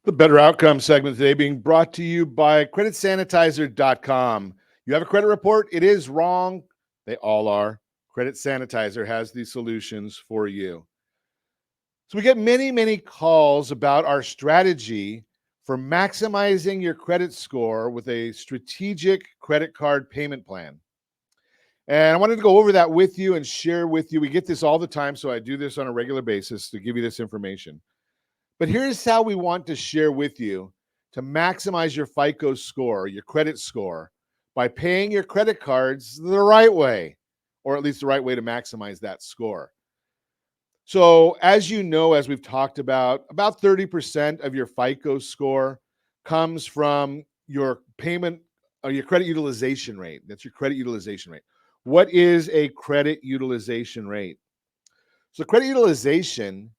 The Better Outcome segment today being brought to you by creditsanitizer.com. You have a credit report, it is wrong. They all are. Credit Sanitizer has the solutions for you. So we get many calls about our strategy for maximizing your credit score with a strategic credit card payment plan. And I wanted to go over that with you and share with you. We get this all the time, so I do this on a regular basis to give you this information. But here's how we want to share with you to maximize your FICO score, your credit score, by paying your credit cards the right way, or at least the right way to maximize that score. So, as you know, as we've talked about 30% of your FICO score comes from your payment or your credit utilization rate. That's your credit utilization rate. What is a credit utilization rate? So, credit utilization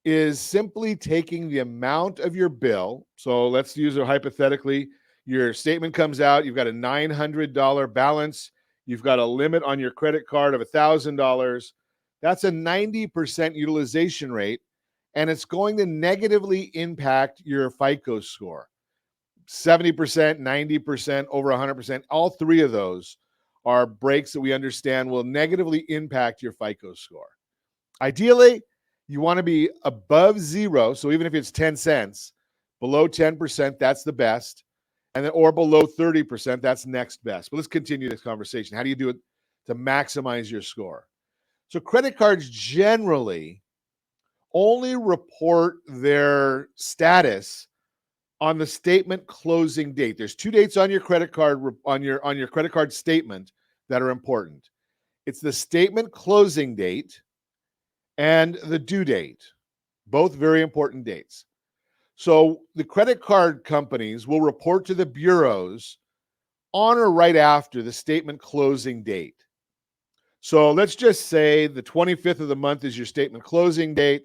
is simply taking the amount of your bill. So let's use it hypothetically. Your statement comes out, you've got a $900 balance, you've got a limit on your credit card of $1,000. That's a 90% utilization rate, and it's going to negatively impact your FICO score. 70%, 90%, over 100%, all three of those are breaks that we understand will negatively impact your FICO score. Ideally, you want to be above zero. So even if it's 10 cents, below 10%, that's the best. And then, or below 30%, that's next best. But let's continue this conversation. How do you do it to maximize your score? So credit cards generally only report their status on the statement closing date. There's two dates on your credit card on your credit card statement that are important. It's the statement closing date and the due date, both very important dates. So the credit card companies will report to the bureaus on or right after the statement closing date. So let's just say the 25th of the month is your statement closing date,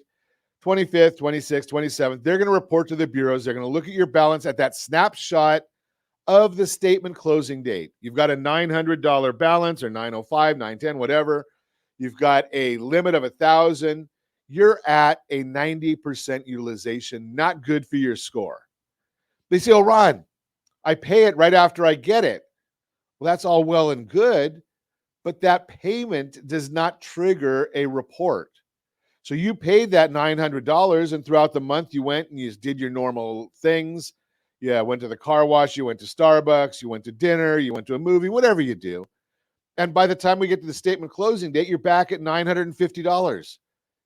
25th, 26th, 27th. They're going to report to the bureaus. They're going to look at your balance at that snapshot of the statement closing date. You've got a $900 balance or 905, 910, whatever. You've got a limit of 1,000. You're at a 90% utilization, not good for your score. They say, oh, Ron, I pay it right after I get it. Well, that's all well and good, but that payment does not trigger a report. So you paid that $900, and throughout the month you went and you did your normal things. Yeah, went to the car wash, you went to Starbucks, you went to dinner, you went to a movie, whatever you do. And by the time we get to the statement closing date, you're back at $950.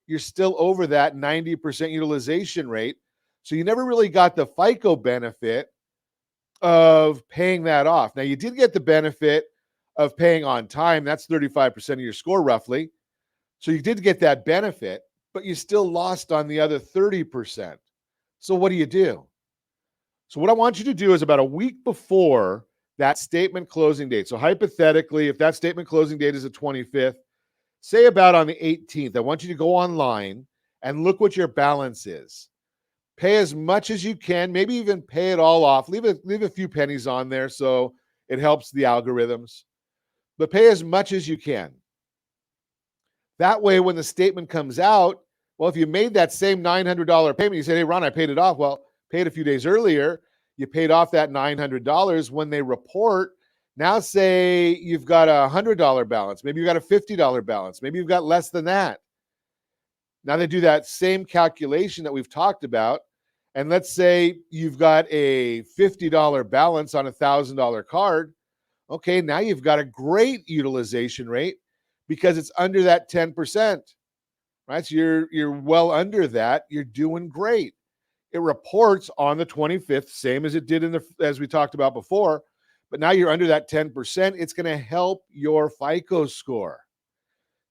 You're still over that 90% utilization rate. So you never really got the FICO benefit of paying that off. Now, you did get the benefit of paying on time. That's 35% of your score, roughly. So you did get that benefit, but you still lost on the other 30%. So what do? So what I want you to do is about a week before that statement closing date. So hypothetically, if that statement closing date is the 25th, say about on the 18th, I want you to go online and look what your balance is. Pay as much as you can, maybe even pay it all off. Leave a few pennies on there so it helps the algorithms. But pay as much as you can. That way, when the statement comes out, well, if you made that same $900 payment, you say, hey, Ron, I paid it off. Well, paid a few days earlier. You paid off that $900. When they report, now say you've got a $100 balance. Maybe you've got a $50 balance. Maybe you've got less than that. Now they do that same calculation that we've talked about. And let's say you've got a $50 balance on a $1,000 card. Okay, now you've got a great utilization rate because it's under that 10%, right? So you're well under that. You're doing great. It reports on the 25th, same as it did as we talked about before, but now you're under that 10%. It's going to help your FICO score.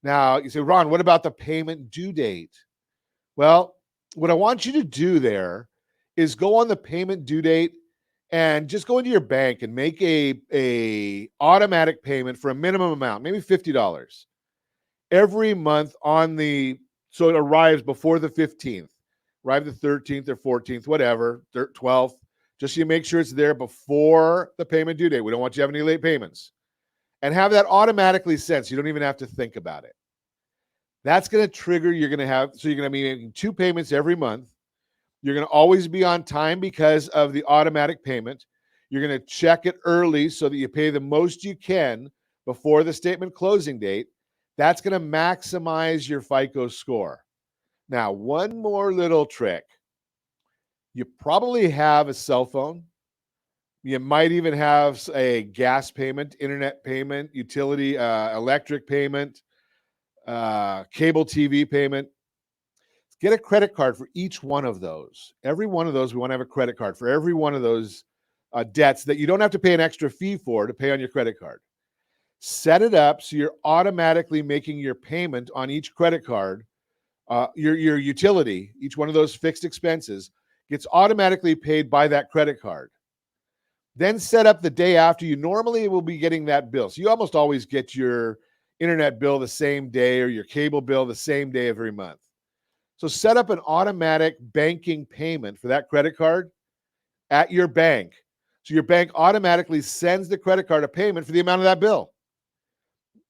Now, you say, Ron, what about the payment due date? Well, what I want you to do there is go on the payment due date and just go into your bank and make a automatic payment for a minimum amount, maybe $50 every month so it arrives before the 15th, arrive the 13th or 14th, whatever, 12th, just so you make sure it's there before the payment due date. We don't want you to have any late payments. And have that automatically sent so you don't even have to think about it. That's going to trigger, you're going to be making two payments every month. You're going to always be on time because of the automatic payment. You're going to check it early so that you pay the most you can before the statement closing date. That's going to maximize your FICO score. Now, one more little trick. You probably have a cell phone. You might even have a gas payment, internet payment, utility, electric payment, cable TV payment. Get a credit card for each one of those. Every one of those, we want to have a credit card for every one of those debts that you don't have to pay an extra fee for to pay on your credit card. Set it up so you're automatically making your payment on each credit card. Your utility, each one of those fixed expenses, gets automatically paid by that credit card. Then set up the day after you normally will be getting that bill. So you almost always get your internet bill the same day or your cable bill the same day every month. So set up an automatic banking payment for that credit card at your bank. So your bank automatically sends the credit card a payment for the amount of that bill.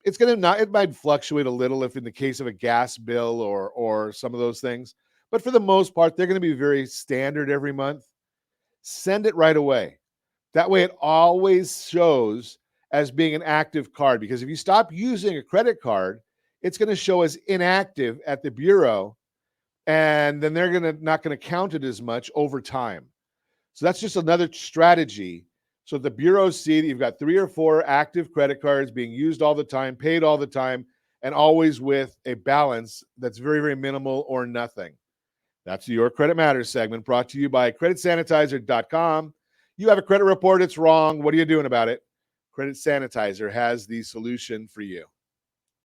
It's going to not, it might fluctuate a little if in the case of a gas bill or some of those things, but for the most part, they're going to be very standard every month. Send it right away. That way it always shows as being an active card, because if you stop using a credit card, it's going to show as inactive at the bureau, and then they're not going to count it as much over time. So that's just another strategy. So the bureaus see that you've got 3 or 4 active credit cards being used all the time, paid all the time, and always with a balance that's very, very minimal or nothing. That's Your Credit Matters segment, brought to you by CreditSanitizer.com. You have a credit report, it's wrong. What are you doing about it? Credit Sanitizer has the solution for you.